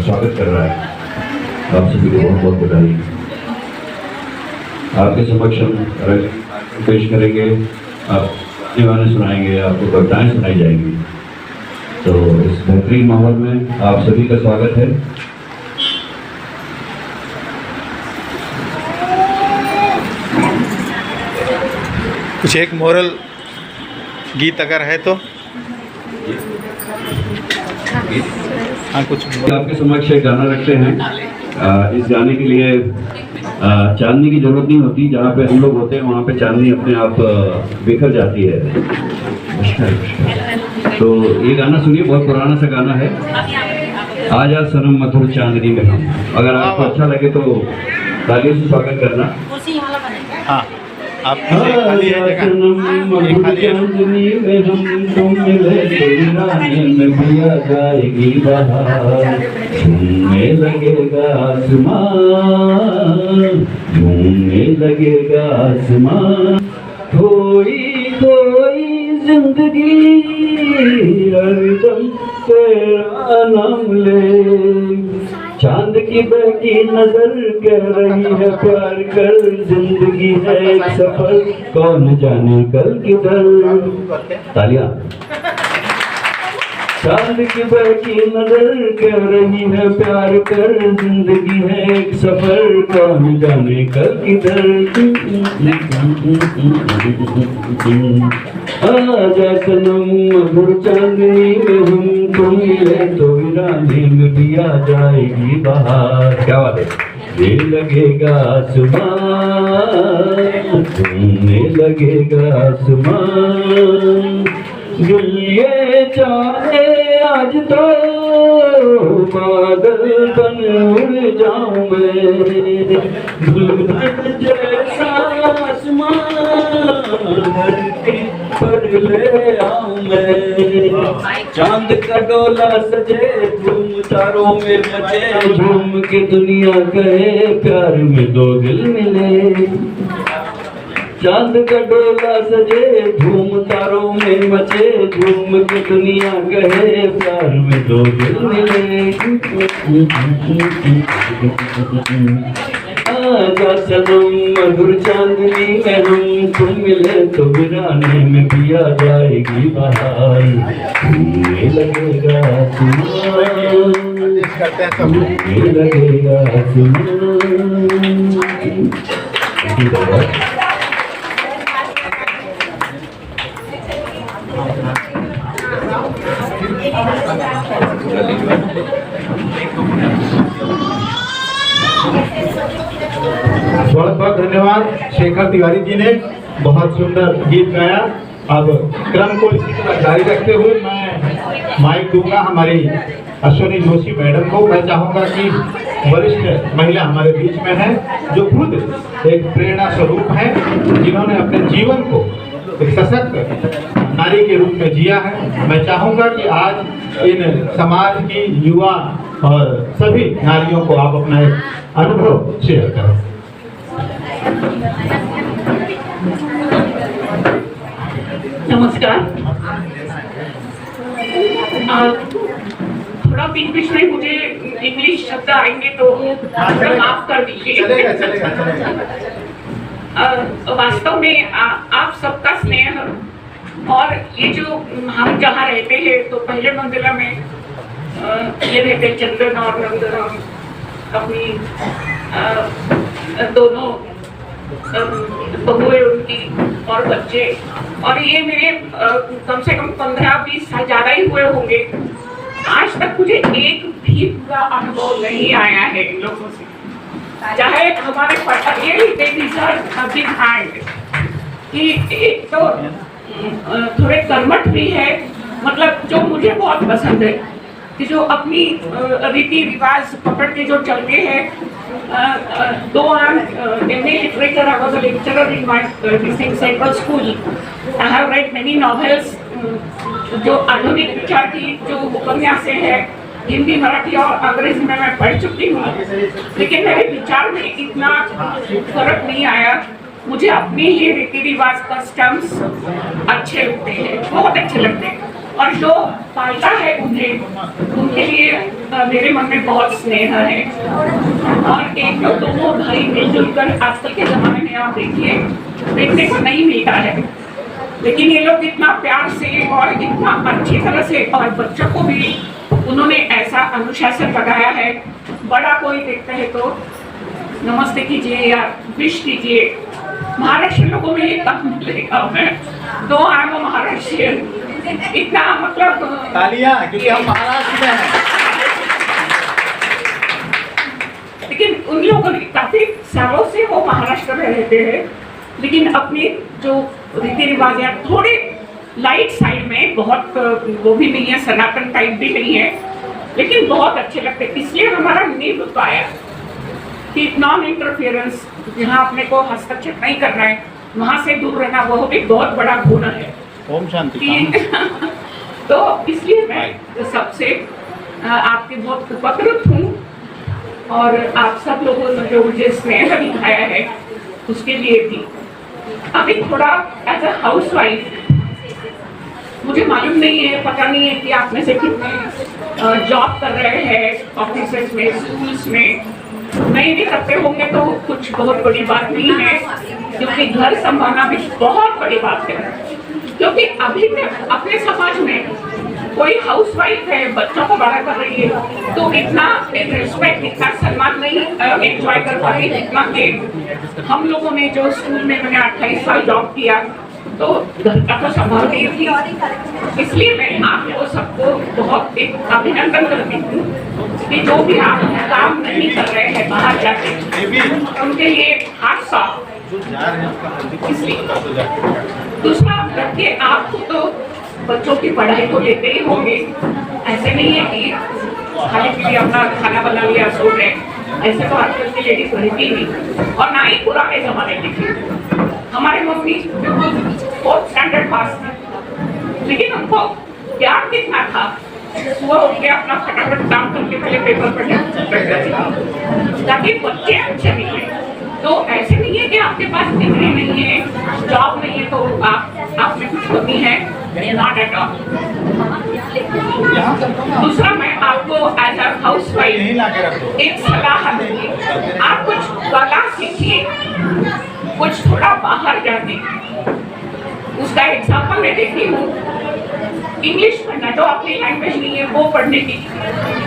स्वागत कर रहा है। आप सभी को बहुत बहुत बधाई। आपके समक्ष हम पेश करेंगे, आप गाने सुनाएंगे, आपको कविताएं सुनाई जाएंगी। तो इस बेहतरीन माहौल में आप सभी का स्वागत है। कुछ एक मोरल गीत अगर है तो हाँ, कुछ आपके समक्ष एक गाना रखते हैं। इस गाने के लिए चांदनी की जरूरत नहीं होती, जहाँ पे हम लोग होते हैं वहाँ पे चांदनी अपने आप बिखर जाती है। तो ये गाना सुनिए, बहुत पुराना सा गाना है। आजा सनम मधुर चांदनी में हम। अगर आपको अच्छा लगे तो तालियों से स्वागत करना। हाँ, आप खाली है जगह, खाली है। चांदनी में हम तुम मिले तो वीराने में भी आ जाएगी बहार, झूमने लगेगा आसमान, झूमने लगेगा आसमान। कोई कोई जिंदगी हरदम तेरा नाम ले, चांद की बहकी नजर कह रही है प्यार कर, जिंदगी है एक सफर, कौन जाने कल किधर। तालियां। चांद की बहकी नजर कह रही है प्यार कर, जिंदगी है एक सफर, कौन जाने कल किधर। आजा सनम मधुर चांदनी में हम तुम मिले तो वीराने में भी आ जाएगी बहार। क्या बात है। ये लगेगा आसमान, झूमने लगेगा आसमान। दिल ये चाहे आज तो बादल बन उड़ जाऊं मैं, दुल्हन जैसा आसमान धरती पर ले आऊं मैं। चांद का डोला सजे झूम तारों में मचे, झूम के दुनिया कहे प्यार में दो दिल मिले। चांद का डोला सजे झूम तारों में मचे, झूम के दुनिया कहे प्यार में दो दिल मिले। आजा सनम मधुर चांदनी में हम तुम मिले तो वीराने में भी आ जाएगी बहार, झूमने लगेगा आसमान, झूमने लगेगा आसमान। बहुत बहुत धन्यवाद शेखर तिवारी जी ने, बहुत सुंदर गीत गाया। अब क्रम को इसी तरह जारी रखते हुए मैं माइक दूंगा हमारी अश्विनी जोशी मैडम को। मैं चाहूंगा कि वरिष्ठ महिला हमारे बीच में है, जो खुद एक प्रेरणा स्वरूप है, जिन्होंने अपने जीवन को एक सशक्त नारी के रूप में जिया है। मैं चाहूंगा कि आज इन समाज की युवा और सभी नारियों को आप अपना एक अनुभव शेयर करें। नमस्कार। थोड़ा बीच बीच में मुझे इंग्लिश शब्द आएंगे तो माफ कर दीजिए। वास्तव में आप सबका स्नेह और ये जो हम जहाँ रहते हैं तो पहले मंजिला में ये रहते चंदन और नंदन, अपनी दोनों बहुएं उनकी और बच्चे, और ये मेरे कम से कम 15-20 साल ज़्यादा ही हुए होंगे। आज तक मुझे एक भी बुरा अनुभव नहीं आया है इन लोगों से, चाहे हमारे कि एक तो थोड़े कर्मठ भी है, मतलब जो मुझे बहुत पसंद है कि जो अपनी रीति रिवाज पकड़ के जो चलते हैं। दो MA literature, I was a lecturer in my Central School. I have read many novels. जो आधुनिक विचार की जो उपन्यासें हैं हिंदी, मराठी और अंग्रेजी में मैं पढ़ चुकी हूँ, लेकिन मेरे विचार में इतना फर्क नहीं आया। मुझे अपने ही रीति रिवाज कस्टम्स अच्छे लगते हैं, बहुत अच्छे लगते हैं। और जो पालता है उन्हें, उनके लिए मेरे मन में बहुत स्नेह है। और एक तो दोनों भाई मिलजुल कर, आजकल के जमाने में आप देखिए देखने को नहीं मिलता है, लेकिन ये लोग इतना प्यार से और इतना अच्छी तरह से, और बच्चों को भी उन्होंने ऐसा अनुशासन लगाया है। बड़ा कोई देखता है तो नमस्ते कीजिए या विश कीजिए। महाराष्ट्र लोगों में ये कम मिलेगा। मैं दो आया महाराष्ट्र, इतना मतलब तालियां, क्योंकि हम महाराष्ट्र में हैं। लेकिन उन लोगों ने काफी सालों से वो महाराष्ट्र में रहते हैं, लेकिन अपने जो रीति रिवाज है थोड़े लाइट साइड में, बहुत वो भी नहीं है, सनातन टाइप भी नहीं है, लेकिन बहुत अच्छे लगते। इसलिए हमारा नियम पाया कि नॉन इंटरफेरेंस, जहाँ अपने को हस्तक्षेप नहीं करना है वहाँ से दूर रहना, वो भी बहुत बड़ा गुण है। ओम शांति। तो इसलिए मैं सबसे आपके बहुत उपकृत हूँ, और आप सब लोगों ने जो मुझे स्नेह दिखाया है उसके लिए भी। अभी थोड़ा एज अ हाउस वाइफ मुझे मालूम नहीं है, पता नहीं है कि आप में से कितने जॉब कर रहे हैं ऑफिस में, स्कूल्स में। नहीं भी करते होंगे तो कुछ बहुत बड़ी बात नहीं है, क्योंकि घर संभालना भी बहुत बड़ी बात है। क्योंकि अभी तक अपने समाज में कोई हाउस वाइफ है, बच्चों को बड़ा कर रही है, तो इतना रिस्पेक्ट, इतना सम्मान नहीं एंजॉय कर पाती जितना कि हम लोगों ने जो स्कूल में, मैंने 28 साल जॉब किया तो घर का तो संभाल रही थी। इसलिए मैं आपको सबको बहुत एक अभिनंदन करती हूँ कि जो भी आप काम नहीं कर रहे हैं बाहर जाके, उनके लिए हाथ साफ। इसलिए दूसरा लड़के आपको तो बच्चों की पढ़ाई को लेते ही होंगे, ऐसे नहीं है कि खाली पीली अपना खाना बना लिया सो गए, ऐसे तो आजकल की लेडीज रहती नहीं। और ना ही पुराने जमाने की थी। हमारे मम्मी बिल्कुल 4th स्टैंडर्ड पास थी, लेकिन उनको प्यार कितना था, वो उनके अपना फटाफट काम करके पहले पेपर पढ़ने बैठ जाती ताकि बच्चे अच्छे मिले। तो ऐसे नहीं है कि आपके पास डिग्री नहीं है, जॉब नहीं है तो आप में कुछ कमी है, नॉट एट ऑल। दूसरा मैं आपको एज अ हाउस वाइफ एक सलाह दूंगी, आप कुछ कला सीखिए, कुछ थोड़ा बाहर जाके। उसका एग्जाम्पल मैं देखती हूँ, इंग्लिश पढ़ना, जो अपनी लैंग्वेज नहीं है वो पढ़ने की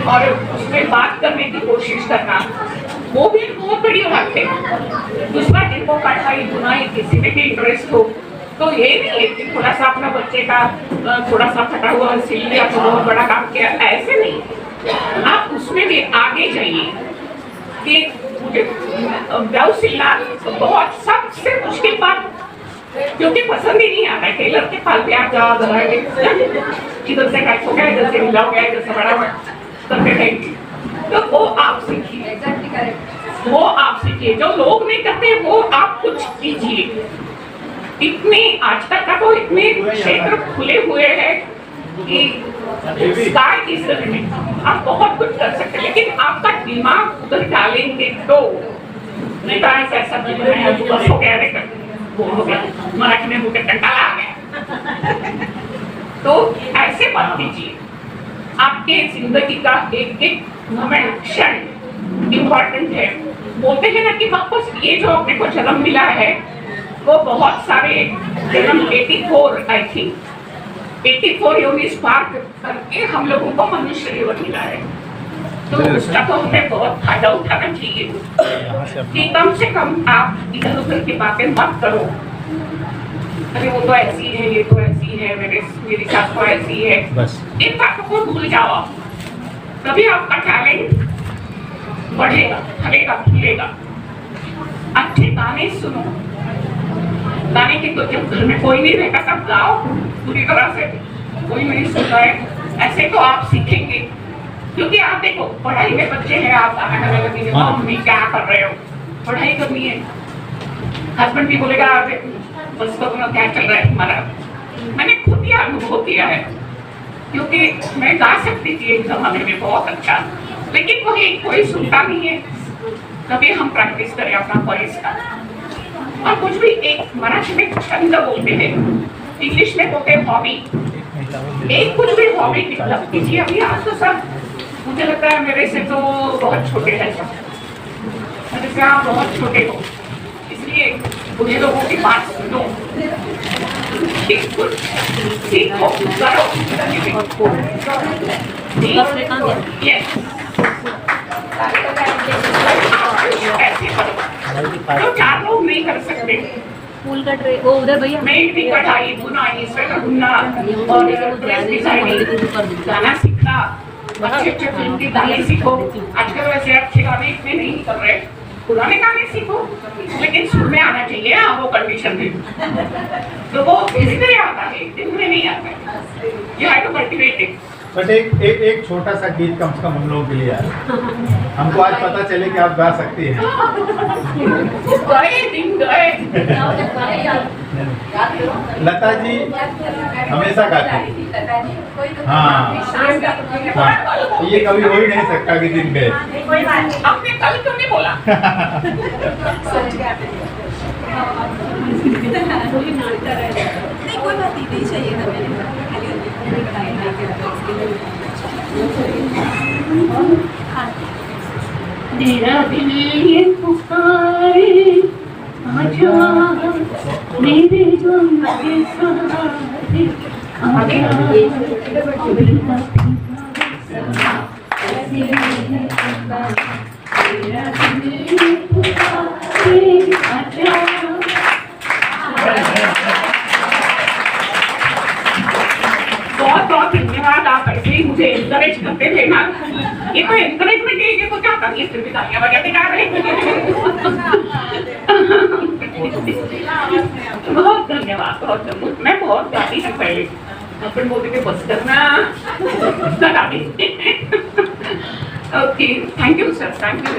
और उसमें बात करने की कोशिश करना, वो भी बहुत बड़ी बात है। दूसरा जिनको पढ़ाई बुनाई किसी में भी इंटरेस्ट हो, तो ये नहीं है कि थोड़ा सा अपना बच्चे का थोड़ा सा फटा हुआ सिल लिया तो बहुत बड़ा काम किया, ऐसे नहीं। आप उसमें भी आगे जाइए कि मुझे ब्लाउज सिलना बहुत सबसे मुश्किल बात, क्योंकि पसंद ही नहीं आता। टेलर के पास भी आप जाओ, इधर से टाइट हो गया, इधर से ढीला हो गया, इधर से बड़ा करके रहेंगे, तो वो आप सीखिए, वो आप सीखिए। जो लोग नहीं करते वो आप कुछ कीजिए। इतने आज तक का तो इतने क्षेत्र खुले हुए हैं कि स्काई इज द लिमिट, आप बहुत कुछ कर सकते हैं, लेकिन आपका दिमाग उधर डालेंगे तो। नहीं तो ऐसा बनाया तो बस हो गया, वो हो गया, मराठी में मुझे कंटाला आ गया। तो ऐसे मत कीजिए। आपके जिंदगी का एक एक मोमेंट, क्षण इम्पोर्टेंट है। बोलते हैं ना कि वापस ये जो अपने को जन्म मिला है वो बहुत सारे जन्म 84 आई थिंक 84 योनिस पार करके हम लोगों को मनुष्य जीवन मिला है। तो उसका तो हमें बहुत फायदा उठाना चाहिए कि कम से कम आप इधर उधर की बातें मत करो। अरे वो तो ऐसी है, ये तो ऐसी है, मेरी सास तो ऐसी है, इन बातों को भूल जाओ। तभी आपका टैलेंट बढ़ेगा, फलेगा, फूलेगा। अच्छे गाने सुनो, गाने की तो जब घर में कोई नहीं रहता तब गाओ पूरी तरह से, कोई नहीं सुनता है ऐसे तो आप सीखेंगे। क्योंकि आप देखो पढ़ाई में बच्चे हैं, आप गाना गाने लगेंगे, मम्मी क्या कर रहे हो, पढ़ाई करनी है। हस्बैंड भी बोलेगा बस तो क्या चल रहा है तुम्हारा। मैंने खुद ही अनुभव किया है, क्योंकि मैं गा सकती थी एक जमाने में बहुत अच्छा, लेकिन वही कोई सुनता नहीं है। कभी हम प्रैक्टिस करें अपना वॉइस का। और कुछ भी एक मराठी में छंद बोलते हैं, इंग्लिश में बोलते हैं हॉबी। एक कुछ भी हॉबी डेवलप कीजिए। अभी आज तो सब मुझे लगता है मेरे से तो बहुत छोटे हैं सब, मेरे से आप बहुत छोटे हो, इसलिए मुझे लोगों की बात सुनो, कुछ सीखो, करो। Yes. ऐसे करो जो 4 लोग नहीं कर सकते। फूल का ट्रे वो उधर भैया मेहंदी, कढ़ाई, बुनाई, स्वेटर बुनना और ड्रेस डिजाइनिंग, गाना सीखना, अच्छे अच्छे फिल्म के गाने सीखो। आजकल वैसे अच्छे गाने इतने नहीं कर रहे, पुराने गाने सीखो, लेकिन सुर में आना चाहिए। हाँ, वो कंडीशन है, तो वो धीरे आता है, दिन में नहीं आता है। You have to cultivate it. But एक छोटा सा गीत कम से कम हम लोगों के लिए आए, हमको आज पता चले कि आप गा सकती हैं। गए दिन गए। लता जी हमेशा गाती हैं। हाँ, ये कभी हो ही नहीं सकता कि दिन गए। आपने कल क्यों नहीं बोला? नहीं कोई बात नहीं चाहिए था मेरा दिल ये पुकारे आजा, मेरे गम के सहारे बहुत बहुत धन्यवाद। आप ऐसे ही मुझे एनकरेज करते थे ना, ये तो एनकरेजमेंट है, ये तो क्या करिए, सिर्फ गालियां बजाते जा रहे बहुत धन्यवाद, बहुत धन्यवाद। मैं बहुत गाती थी पहले, अपन बोलते थे बस करना okay, thank you sir, thank you.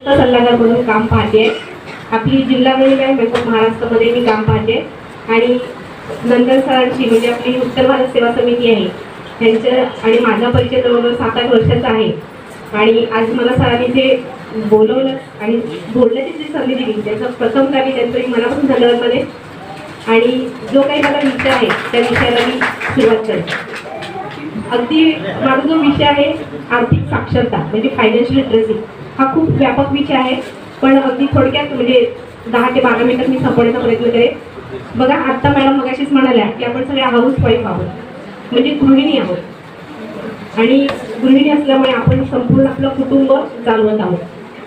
सल्लागार म्हणून काम पाहते। आपली जिल्हावरील आहे, बँक ऑफ महाराष्ट्रामध्ये मी काम पाहते आणि नंदन सरांची म्हणजे आपली उत्तर भारत सेवा समिती आहे त्यांचं आणि माझा परिचय जवळजवळ 7-8 वर्षाचा आहे आणि आज मला सरांनी जे बोलवलं आणि बोलण्याची जी संधी दिली त्याचं प्रथमतः मी त्यांचं एक मनापासून धन्यवाद माने आणि जो काही मला विषय आहे त्या विषयाला मी सुरुवात करते। अगदी माझा जो विषय आहे आर्थिक साक्षरता म्हणजे फायनान्शियल लिटरसी हा खूप व्यापक विषय आहे, पण अगदी थोडक्यात म्हणजे 10 ते 12 मिनिटात मी संपवण्याचा प्रयत्न करेन। बघा, आत्ता मॅडम मगाशीच म्हणाल्या की आपण सगळे हाऊसवाईफ आहोत, म्हणजे गृहिणी आहोत आणि गृहिणी असल्यामुळे आपण संपूर्ण आपलं कुटुंब चालवत आहोत।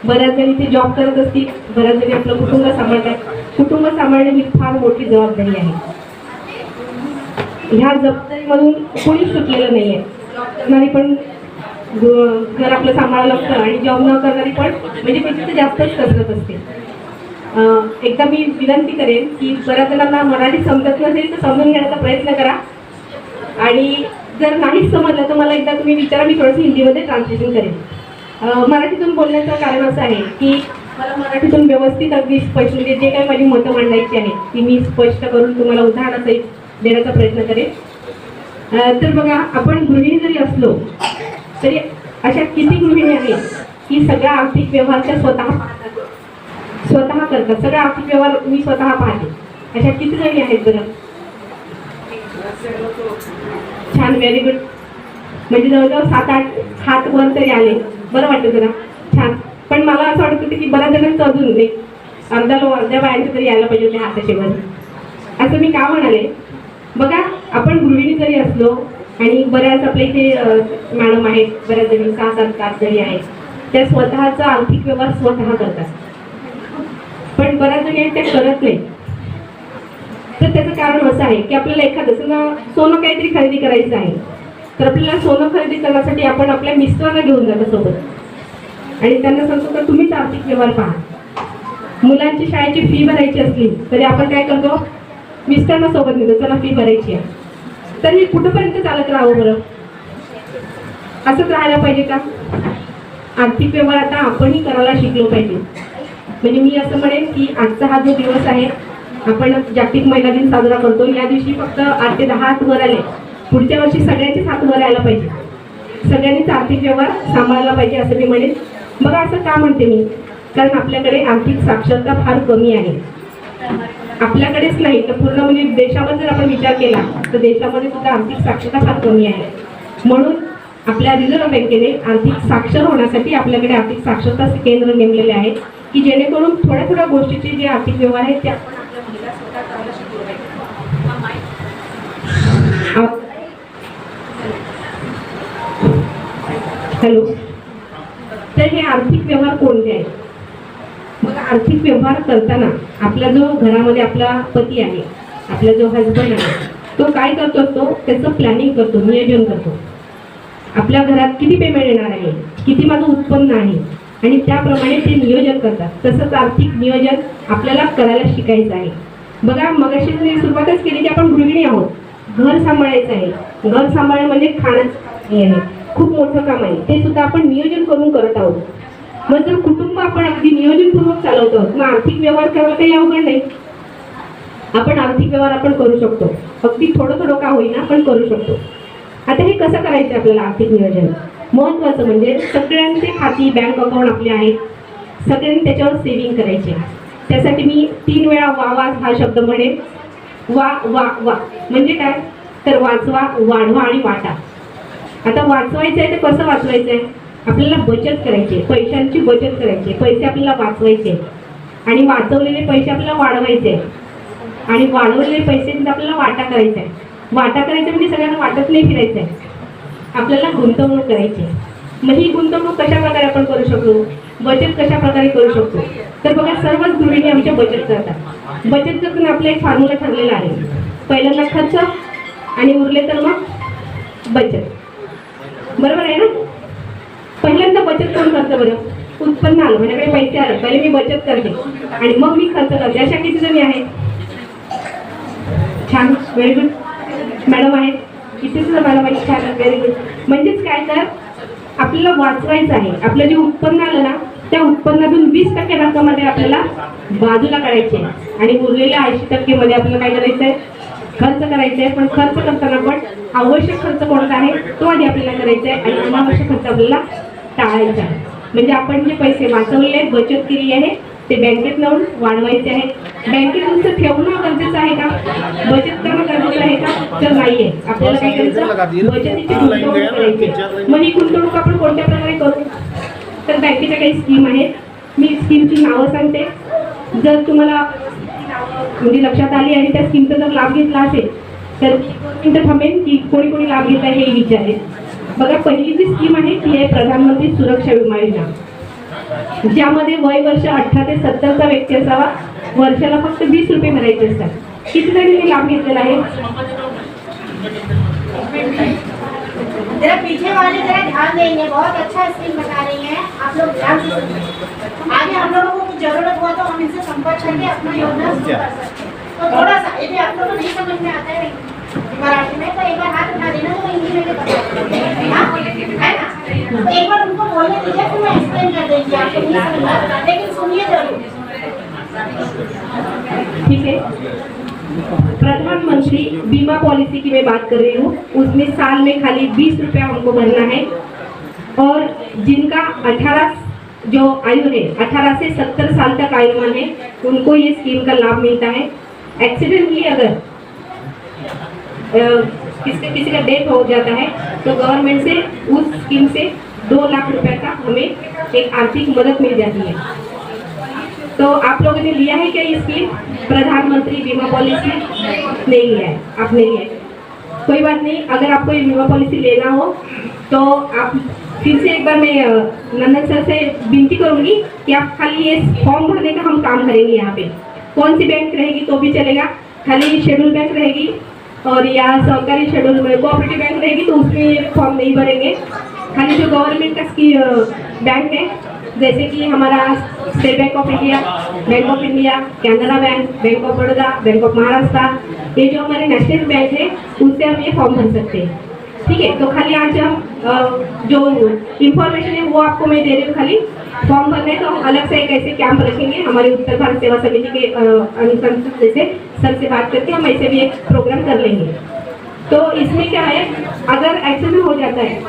बऱ्याच जणी ते जॉब करत असतील, बऱ्याच जणी आपलं कुटुंब सांभाळतात। कुटुंब सांभाळणे ही फार मोठी जबाबदारी आहे। ह्या जबाबदारीमधून कोणीच सुटलेलं नाही आहे। जॉब करणारी पण घर आपलं सांभाळावं लागतं आणि जॉब न करणारी पण म्हणजे मी तिथे जास्तच कसरत असते। एकदा मी विनंती करेन की बऱ्याच जणांना मराठी समजत नसेल तर समजून घेण्याचा प्रयत्न करा आणि जर नाहीच समजलं तर मला एकदा तुम्ही विचारा, मी थोडंसं हिंदीमध्ये ट्रान्सलेशन करेन। मराठीतून बोलण्याचं कारण असं आहे की मला मराठीतून व्यवस्थित अगदी स्पष्ट म्हणजे जे काही माझी मतं मांडायची आहेत ती मी स्पष्ट करून तुम्हाला उदाहरणासहित देण्याचा प्रयत्न करेन। तर बघा, आपण गृहिणी जरी असलो तरी अशा किती गृहिणी आहेत की सगळ्या आर्थिक व्यवहार त्या स्वतः करतात। सगळ्या आर्थिक व्यवहार मी स्वतः पाहते। अशा किती जणी आहेत बरं? छान, व्हेरी गुड। म्हणजे जवळजवळ 7-8 हात वर तरी आले, बरं वाटतं जरा, छान। पण मला असं वाटत होतं की बऱ्याच जणांचं अजून अर्ध्या बायांचं तरी यायला पाहिजे होते हाताचे वर। असं मी का म्हणाले, बघा आपण गृहिणी जरी असलो आणि बऱ्याच आपल्या इथे मॅडम आहेत, बऱ्याच जणी 6-7 जणी आहेत, त्या स्वतःचा आर्थिक व्यवहार स्वतः करतात, पण बऱ्याच जणी आहेत त्या करत नाही। तर त्याचं कारण असं आहे की आपल्याला एखादं सोनं काहीतरी खरेदी करायचं आहे तर आपल्याला सोनं खरेदी करण्यासाठी आपण आपल्या मिस्टरांना घेऊन जातो सोबत आणि त्यांना सांगतो तर तुम्हीच आर्थिक व्यवहार पहा। मुलांची शाळेची फी भरायची असली तरी आपण काय करतो, मिस्टरांना सोबत नेतो, चला फी भरायची आहे। तर हे कुठंपर्यंत चालत राहावं बरं? असंच राहायला पाहिजे का? आर्थिक व्यवहार आता आपणही करायला शिकलो पाहिजे। म्हणजे मी असं म्हणेन की आजचा हा जो दिवस आहे, आपण जागतिक महिला दिन साजरा करतो, या दिवशी फक्त 8 ते 10 हात वर आले, पुढच्या वर्षी सगळ्यांचीच हात वर यायला पाहिजे, सगळ्यांनीच आर्थिक व्यवहार सांभाळला पाहिजे असं मी म्हणेन। बघा, असं का म्हणते मी, कारण आपल्याकडे आर्थिक साक्षरता फार कमी आहे। आपल्याकडेच नाही तर पूर्ण म्हणजे देशामध्ये जर आपण विचार केला तर देशामध्ये सुद्धा आर्थिक साक्षरता फार कमी आहे. म्हणून आपल्या रिझर्व्ह बँकेने आर्थिक साक्षर होण्यासाठी आपल्याकडे आर्थिक साक्षरता केंद्र नेमलेले आहे की जेणेकरून थोड्या थोड्या गोष्टीचे जे आर्थिक व्यवहार आहेत ते आपण आपल्या मुलीला स्वतः करायला शिकवलं पाहिजे. हॅलो, तर हे आर्थिक व्यवहार कोणते आहेत? मग आर्थिक व्यवहार करताना आपला जो घरामध्ये आपला पती आहे, आपला जो हजबंड आहे, तो काय करतो असतो, त्याचं प्लॅनिंग करतो, नियोजन करतो. आपल्या घरात किती पेमेंट येणार आहे, किती माझं उत्पन्न आहे आणि त्याप्रमाणे ते नियोजन करतात. तसंच आर्थिक नियोजन आपल्याला करायला शिकायचं आहे. बघा, मगाशी मी सुरुवातच केली की आपण गृहिणी आहोत, घर सांभाळायचं आहे. घर सांभाळणं म्हणजे खाणं आहे, खूप मोठं काम आहे. ते सुद्धा आपण नियोजन करून करत आहोत. मग जर कुटुंब आपण अगदी नियोजनपूर्वक चालवतो मग आर्थिक व्यवहार करायला काही अवघड नाही. आपण आर्थिक व्यवहार आपण करू शकतो, अगदी थोडं थोडं का होईना पण करू शकतो. आता हे कसं करायचं आपल्याला आर्थिक नियोजन? महत्त्वाचं म्हणजे सगळ्यांचे खाती बँक अकाउंट आपले आहेत, सगळ्यांनी त्याच्यावर सेव्हिंग करायचे. त्यासाठी मी 3 वेळा वा वा हा शब्द म्हणेन. वा वा वा म्हणजे काय, तर वाचवा, वाढवा आणि वाटा. आता वाचवायचं आहे तर कसं वाचवायचं आहे? आपल्याला बचत करायची, पैशांची बचत करायची, पैसे आपल्याला वाचवायचे आणि वाचवलेले पैसे आपल्याला वाढवायचे आणि वाढवलेले पैसे आपल्याला वाटा करायचा आहे. वाटा करायचं म्हणजे सगळ्यांना वाटत नाही फिरायचं आहे, आपल्याला गुंतवणूक करायची. मग ही गुंतवणूक कशा प्रकारे आपण करू शकतो, बचत कशा प्रकारे करू शकतो? तर बघा, सर्वच गृहिणी आमच्या बचत करतात. बचत करताना आपला एक फॉर्म्युला ठरलेला आहे. पहिल्यांदा खर्च आणि उरले तर मग बचत. बरोबर आहे ना? पहिल्यांदा बचत कोण करतं बरं? उत्पन्न आलं, माझ्याकडे पैसे आले, पहिले मी बचत करते आणि मग मी खर्च करते. अशा किती जणी आहेत? छान, व्हेरी गुड. मॅडम आहेत इथे सुद्धा, मॅडम आहेत, छान, व्हेरी गुड. म्हणजेच काय, तर आपल्याला वाचवायचं आहे. आपलं जे उत्पन्न आलं ना त्या उत्पन्नातून 20% रक्कममध्ये आपल्याला बाजूला काढायचे आणि उरलेल्या 80% मध्ये आपल्याला काय करायचं आहे? खर्च करायचा आहे. पण खर्च करताना पण आवश्यक खर्च कोणता आहे तो आधी आपल्याला करायचा आहे आणि अनावश्यक खर्च आपल्याला टाळायचा आहे. म्हणजे आपण जे पैसे वाचवलेले आहेत, बचत केली आहे, ते बँकेत लावून वाढवायचे आहे. बँकेत नुसतं ठेवणं गरजेचं आहे का? बचत करणं गरजेचं आहे का? तर नाही आहे. आपल्याला काय करायचं? बचतीची गुंतवणूक करायची. मग ही गुंतवणूक आपण कोणत्या प्रकारे करू? तर बँकेच्या काही स्कीम आहेत. मी स्कीमची नावं सांगते. जर तुम्हाला म्हणजे लक्षात आली आणि त्या स्कीमचा जर लाभ घेतला असेल तर मी थांबेन की कोणी कोणी लाभ घेतला हे विचारेल. बघा, पहिली जी स्कीम आहे ती आहे प्रधानमंत्री सुरक्षा विमा योजना, ज्यामध्ये वय वर्ष 18 ते 70चा व्यक्ती असावा. वर्षाला फक्त 20 रुपये भरायचे असतात. किती जणांनी लाभ घेतलेला आहे? जरा पीछे वाले जरा ध्यान देंगे, बहुत अच्छा स्कीम बता रही हैं आप लोग, ध्यान से सुनिए। आगे हम लोगों को कुछ जरूरत हुआ तो हम इनसे संपर्क करके अपना योजना शुरू कर सकते हैं। तो थोड़ा सा यदि आप लोगों को नहीं समझ में आता है मराठी में तो एक बार हाथ उठा देना, तो हिंदी में भी बता देंगे, हाँ? है ना? तो एक बार उनको बोलने दीजिए, फिर मैं एक्सप्लेन कर देंगी, आपको नहीं समझ में आता, लेकिन सुनिए जरूर। ठीक है। प्रधानमंत्री बीमा पॉलिसी की मैं बात कर रही हूँ। उसमें साल में खाली 20 रुपया हमको भरना है और जिनका 18 जो आयु है 18 से 70 साल तक आयुमान है उनको ये स्कीम का लाभ मिलता है। एक्सीडेंटली अगर किसी का डेथ हो जाता है तो गवर्नमेंट से उस स्कीम से 2 लाख रुपए का हमें एक आर्थिक मदद मिल जाती है। तो आप लोगों ने लिया है क्या ये स्कीम? प्रधानमंत्री बीमा पॉलिसी नहीं लिया है, आपने लिया है, कोई बात नहीं। अगर आपको ये बीमा पॉलिसी लेना हो तो आप फिर से एक बार मैं नंदन सर से विनती करूंगी कि आप खाली ये फॉर्म भरने का हम काम करेंगे। यहाँ पे कौन सी बैंक रहेगी तो भी चलेगा, खाली शेड्यूल बैंक रहेगी और या सरकारी शेड्यूल में कोऑपरेटिव बैंक रहेगी तो उसमें ये फॉर्म नहीं भरेंगे। खाली जो गवर्नमेंट का बैंक है जैसे कि हमारा state bank of India, Canara bank, bank of Baroda, bank of Maharashtra, ये जो हमारे नेशनल बैंक है उससे हम ये फॉर्म भर सकते हैं। ठीक है, तो खाली आज हम जो इंफॉर्मेशन है वो आपको मैं दे रही हूँ। खाली फॉर्म भरने तो हम अलग से एक ऐसे कैंप रखेंगे हमारे उत्तर भारत सेवा समिति के अनुसंधान जैसे सर से बात करके हम ऐसे भी एक प्रोग्राम कर लेंगे। तो इसमें क्या है, अगर एक्सीडेंट हो जाता है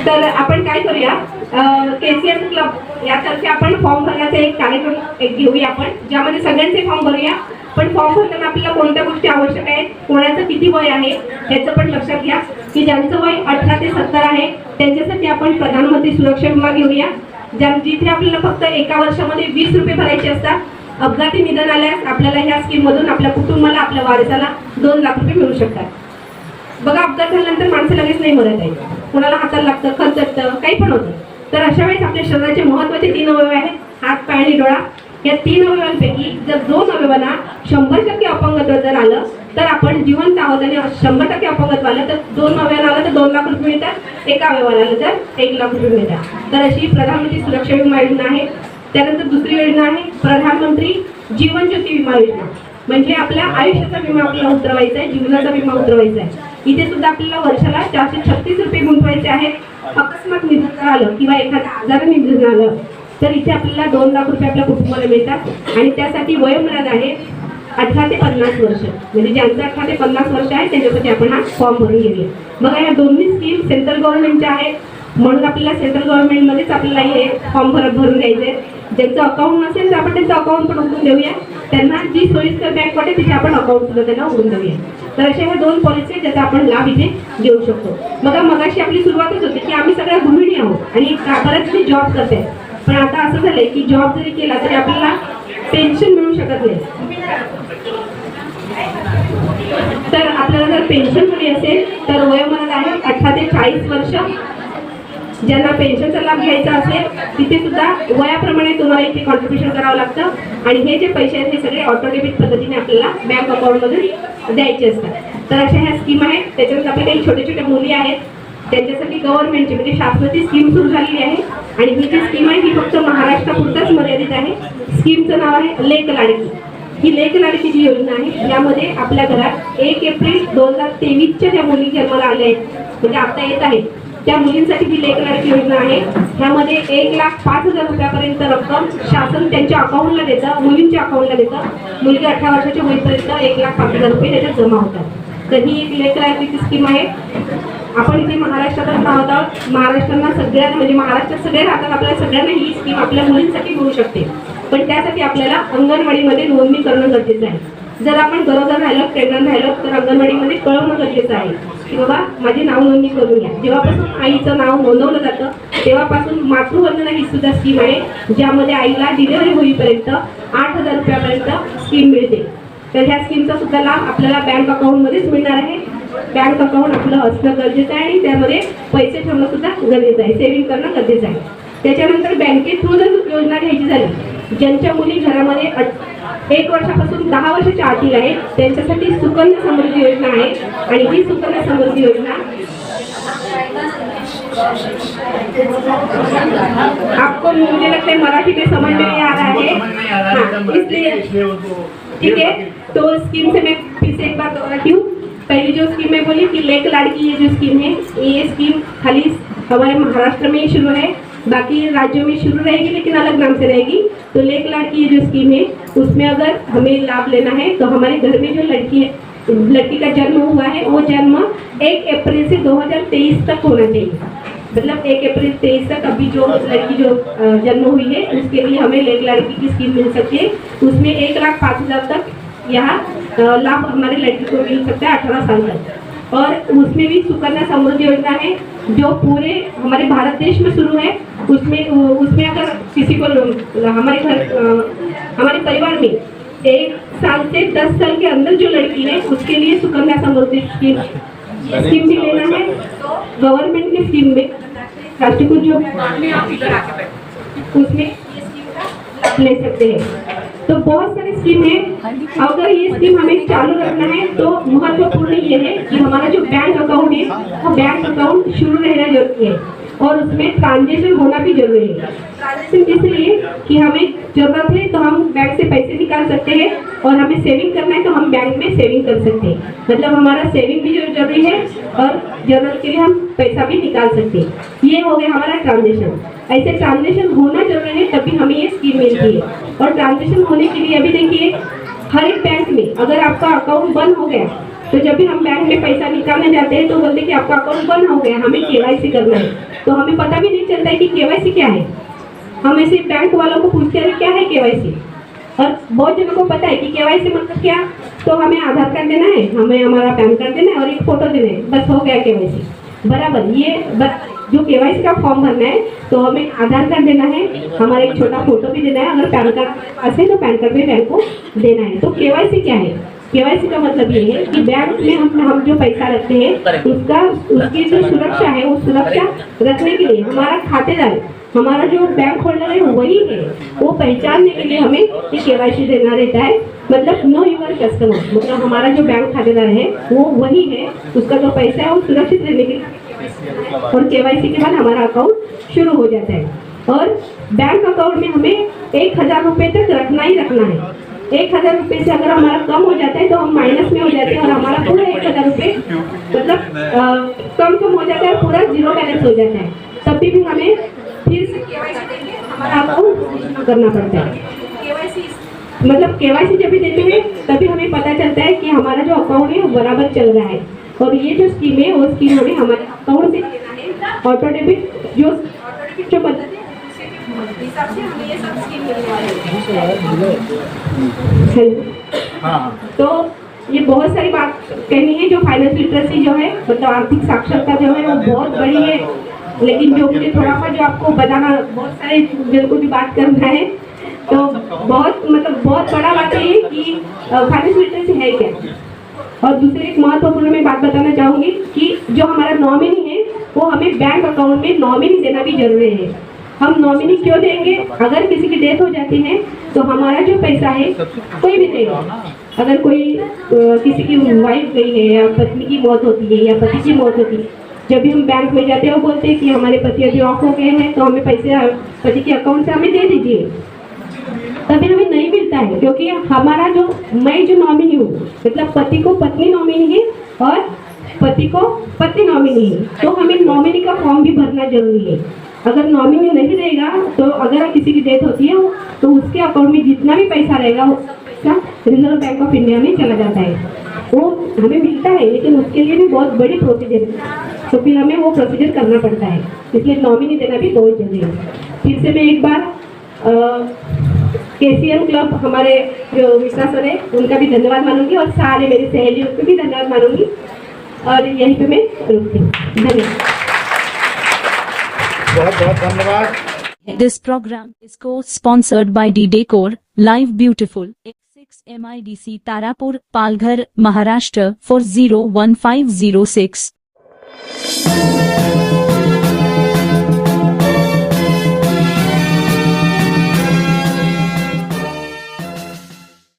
तर आपण काय करूया, KCS क्लब यातर्फे आपण फॉर्म भरण्याचा एक कार्यक्रम घेऊया आपण, ज्यामध्ये सगळ्यांचे फॉर्म भरूया. पण फॉर्म भरताना आपल्याला कोणत्या गोष्टी आवश्यक आहेत, कोणाचं किती वय आहे याचं पण लक्षात घ्या. की ज्यांचं वय 18 ते 70 आहे त्यांच्यासाठी आपण प्रधानमंत्री सुरक्षा विमा घेऊया, जिथे आपल्याला फक्त एका वर्षामध्ये 20 रुपये भरायचे असतात. अपघाती निधन आल्यास आपल्याला ह्या स्कीममधून आपल्या कुटुंबाला, आपल्या वारसाला 2 लाख रुपये मिळू शकतात. बघा, अपघात झाल्यानंतर माणसं लगेच नाही मरत आहे, कोणाला हाताला लागतं, खरचटतं, काही पण होतं. तर अशा वेळेस आपल्या शरीराचे महत्त्वाचे 3 अवयव आहेत, हात, पाय आणि डोळा. या 3 अवयवांपैकी जर 2 अवयवांना 100% अपंगत्व जर आलं तर आपण जिवंत आहोत, आणि 100% अपंगत्व आलं तर 2 अवयवांना आलं तर 2 लाख रुपये मिळतात, एका अवयवाला आलं तर 1 लाख रुपये मिळतात. तर अशी प्रधानमंत्री सुरक्षा विमा योजना आहे. त्यानंतर दुसरी योजना आहे प्रधानमंत्री जीवन ज्योती विमा योजना. म्हणजे आपल्या आयुष्याचा विमा आपल्याला उतरवायचा आहे, जीवनाचा विमा उतरवायचा आहे. इथे सुद्धा आपल्याला वर्षाला 436 रुपये गुंतवायचे आहेत. अकस्मात निधन झालं किंवा एखाद्या आजाराने निधन झालं तर इथे आपल्याला 2 लाख रुपये आपल्या कुटुंबाला मिळतात. आणि त्यासाठी वयोमर्यादा आहे 18 ते 50 वर्ष. म्हणजे ज्यांचं 18 ते 50 वर्ष आहे त्यांच्यासाठी आपण हा फॉर्म भरून घेऊया. बघा, या दोन्ही स्कीम सेंट्रल गव्हर्नमेंटच्या आहेत, म्हणून आपल्याला सेंट्रल गव्हर्नमेंटमध्येच आपल्याला हे फॉर्म भरून घ्यायचे. ज्यांचं अकाउंट नसेल तर आपण त्यांचं अकाउंट पण उघडून देऊया. त्यांना जी सोयीस्कर बँक वाटेल तिथे आपण अकाउंट सुद्धा त्यांना उघडून देऊया. तर अशा ह्या 2 पॉलिसी आहेत ज्याचा आपण लाभ इथे घेऊ शकतो. बघा, मगाशी आपली सुरुवातच होती की आम्ही सगळ्या गृहिणी आहोत आणि बऱ्याच जॉब करते. पण आता असं झालंय की जॉब जरी केला तरी आपल्याला पेन्शन मिळू शकत नाही. तर आपल्याला जर पेन्शन हवी असेल तर वयोमर्यादा आहे 18 ते 40 वर्ष. ज्यांना पेन्शनचा लाभ घ्यायचा असेल तिथे सुद्धा वयाप्रमाणे तुम्हाला इथे कॉन्ट्रीब्युशन करावं लागतं. आणि हे जे पैसे आहेत हे सगळे ऑटो डेबिट पद्धतीने आपल्याला बँक अकाउंटमधून द्यायचे असतात. तर अशा ह्या स्कीम आहेत. त्याच्यानंतर आपल्या काही छोट्या छोट्या मुली आहेत त्यांच्यासाठी गव्हर्नमेंटची म्हणजे शासनाची स्कीम सुरू झालेली आहे. आणि ही जी स्कीम आहे ही फक्त महाराष्ट्रापुरताच मर्यादित आहे. स्कीमचं नाव आहे लेक लाडकी. ही लेक लाडकी जी योजना आहे यामध्ये आपल्या घरात 1 एप्रिल 2023च्या ज्या मुली जन्माला आल्या आहेत म्हणजे आता येत आहेत त्या मुलींसाठी ही लेक लाडकी योजना आहे. ह्यामध्ये 1,05,000 रुपयापर्यंत रक्कम शासन त्यांच्या अकाउंटला देतं, मुलींच्या अकाउंटला देतं. मुलगी 18 वर्षाच्या होईपर्यंत 1,05,000 रुपये त्याच्यात जमा होतात. तर ही एक लेक लाडकीची स्कीम आहे. आपण इथे महाराष्ट्रातच राहत आहोत. महाराष्ट्रांना सगळ्यांना म्हणजे महाराष्ट्रात सगळे राहतात, आपल्याला सगळ्यांना ही स्कीम आपल्या मुलींसाठी मिळू शकते. पण त्यासाठी आपल्याला अंगणवाडीमध्ये नोंदणी करणं गरजेचं आहे. जर आपण गरोदर राहिलो, प्रेग्नंट राहिलो तर अंगणवाडीमध्ये कळवणं गरजेचं आहे की बाबा माझी नाव नोंदणी करून घ्या. जेव्हापासून आईचं नाव नोंदवलं जातं तेव्हापासून मातृवंदना ही सुद्धा स्कीम आहे ज्यामध्ये आईला डिलिव्हरी होईपर्यंत 8,000 रुपयापर्यंत स्कीम मिळते. तर ह्या स्कीमचा सुद्धा लाभ आपल्याला बँक अकाउंटमध्येच मिळणार आहे. बँक अकाउंट आपलं असणं गरजेचं आहे आणि त्यामध्ये पैसे ठेवणं सुद्धा गरजेचं आहे, सेव्हिंग करणं गरजेचं आहे. त्याच्यानंतर बँकेत थ्रू जर योजना घ्यायची झाली, ज्यांच्या मुली घरामध्ये 1 वर्षापासून 10 वर्षाच्या आतील आहेत त्यांच्यासाठी सुकन्या समृद्धी योजना आहे. आणि ही सुकन्या समृद्धी योजना आपको मुझे लगता है मराठी में समझ में नहीं आ रहा है, हाँ, इसलिए ठीक है. तो स्कीम से मैं फिर से एक बार दोहराती हूँ. पहली जो स्कीम मैं बोली कि लेक लाड़की ये जो स्कीम है ये स्कीम खाली हमारे महाराष्ट्र में ही शुरू है, बाकी राज्यों में शुरू रहेगी लेकिन अलग नाम से रहेगी. तो लेक लाड़की ये जो स्कीम है उसमें अगर हमें लाभ लेना है तो हमारे घर में जो लड़की का जन्म हुआ है वो जन्म 1 अप्रैल से 2023 तक होना चाहिए. मतलब 1 अप्रैल 23 तक अभी जो लड़की जो जन्म हुई है उसके लिए हमें लेक लाड़की की स्कीम मिल सकती है. उसमें 1,05,000 तक यहाँ लाभ हमारे लड़की को मिल सकता है 18 साल तक. और उसमें भी सुकन्या समृद्धि योजना है जो पूरे हमारे भारत देश में शुरू है. उसमें अगर किसी को हमारे परिवार में 1 साल से 10 साल के अंदर जो लड़की है उसके लिए सुकन्या समृद्धि स्कीम भी लेना है. गवर्नमेंट की स्कीम में राष्ट्रीय जो उसमें ले सकते हैं. तो बहुत सारी स्कीम है. अगर ये स्कीम हमें चालू रखना है तो महत्वपूर्ण ये है कि हमारा जो बैंक अकाउंट है वो बैंक अकाउंट शुरू रहना जरूरी है और उसमें ट्रांजेक्शन होना भी जरूरी है. ट्रांजेक्शन इसलिए कि हमें जरूरत है तो हम बैंक से पैसे निकाल सकते हैं और हमें सेविंग करना है तो हम बैंक में सेविंग कर सकते हैं. मतलब हमारा सेविंग भी जरूरी है और जरूरत के लिए हम पैसा भी निकाल सकते हैं. ये हो गया हमारा ट्रांजेक्शन. ऐसे ट्रांजेक्शन होना जरूरी है तभी हमें ये स्कीम मिलती है. और ट्रांजेक्शन होने के लिए अभी देखिए हर एक बैंक में अगर आपका अकाउंट बंद हो गया तो जब भी हम बैंक में पैसा निकालने जाते हैं तो बोलते हैं कि आपका अकाउंट बंद हो गया, हमें केवाईसी करना है। तो हमें पता भी नहीं चलता है कि केवाईसी क्या है। हम ऐसे बैंक वालों को पूछते हैं क्या है केवाईसी, और बहुत जनों को पता है कि केवाईसी मतलब क्या। तो हमें आधार कार्ड देना है, हमें हमारा पैन कार्ड देना है और एक फोटो देना है, बस हो गया केवाईसी। बराबर, ये जो केवाईसी का फॉर्म भरना है तो हमें आधार कार्ड देना है, हमारा एक छोटा फोटो भी देना है, अगर पैन कार्ड पास है तो पैन कार्ड भी बैंक को देना है। तो केवाईसी क्या है? केवाईसी का मतलब ये है कि बैंक में हम जो पैसा रखते हैं उसकी जो सुरक्षा है, वो सुरक्षा रखने के लिए हमारा खातेदार, हमारा जो बैंक होल्डर है वही है, वो पहचानने के लिए हमें ये केवाईसी देना रहता है। मतलब नो यूर कस्टमर, मतलब हमारा जो बैंक खातेदार है वो वही है, उसका जो पैसा है वो सुरक्षित रहने के लिए, और केवाईसी के बाद हमारा अकाउंट शुरू हो जाता है। और बैंक अकाउंट में हमें 1000 रुपये तक रखना ही रखना है। 1000 रुपये से अगर हमारा कम हो जाता है तो हम माइनस में हो जाते हैं और हमारा पूरा 1000 रुपये मतलब कम हो जाता है, पूरा जीरो बैलेंस हो जाता है। तभी भी हमें फिर से केवाईसी देके हमारा अकाउंट करना पड़ता है। केवाईसी मतलब केवाईसी जब भी देते हैं तभी हमें पता चलता है कि हमारा जो अकाउंट है वो बराबर चल रहा है। और ये जो स्कीम है वो स्कीम हमें हमारे अकाउंट से लेना है। ऑटो डेबिट जो पद्धति है उसके हिसाब से हमें ये सब स्कीम मिलने वाली है। तो ये बहुत सारी बात कहनी है। जो फाइनेंस लिटरेसी जो है मतलब आर्थिक साक्षरता जो है वो बहुत बड़ी है, लेकिन जो मुझे थोड़ा सा जो आपको बताना, बहुत सारे जन को भी बात करना है, तो बहुत बड़ा बात है कि फाइनेंस लिटरेसी है क्या। और दूसरी एक महत्वपूर्ण मैं बात बताना चाहूँगी कि जो हमारा नॉमिनी है वो हमें बैंक अकाउंट में नॉमिनी देना भी जरूरी है। हम नॉमिनी क्यों देंगे? अगर किसी की डेथ हो जाती है तो हमारा जो पैसा है कोई भी देगा। अगर कोई किसी की वाइफ गई है या पत्नी की मौत होती है या पति की मौत होती है, जब भी हम बैंक में जाते हैं वो बोलते हैं कि हमारे पति अभी ऑफ हो गए हैं तो हमें पैसे पति के अकाउंट से हमें दे दीजिए। तभी हमें नहीं मिलता है, क्योंकि हमारा मैं जो नॉमिनी हूँ मतलब पति को पत्नी नॉमिनी है और पति को पत्नी नॉमिनी है, तो हमें नॉमिनी का फॉर्म भी भरना जरूरी है। अगर नॉमिनी नहीं रहेगा तो अगर किसी की डेथ होती है तो उसके अकाउंट में जितना भी पैसा रहेगा वो पैसा रिजर्व बैंक ऑफ इंडिया में चला जाता है। वो हमें मिलता है लेकिन उसके लिए भी बहुत बड़ी प्रोसीजर है, तो फिर हमें वो प्रोसीजर करना पड़ता है। इसलिए नॉमिनी देना भी बहुत जरूरी है। फिर से मैं एक बार KCM क्लब हमारे जो मिश्रा सर है उनका भी धन्यवाद मानूंगी और सारे मेरी सहेलियों को भी धन्यवाद मानूंगी, और यहीं पे मैं रुकती हूँ। धन्यवाद। बहुत बहुत धन्यवाद। This program is co-sponsored by D-Decor, Live Beautiful, X6 MIDC Tarapur, Palghar, Maharashtra 401506.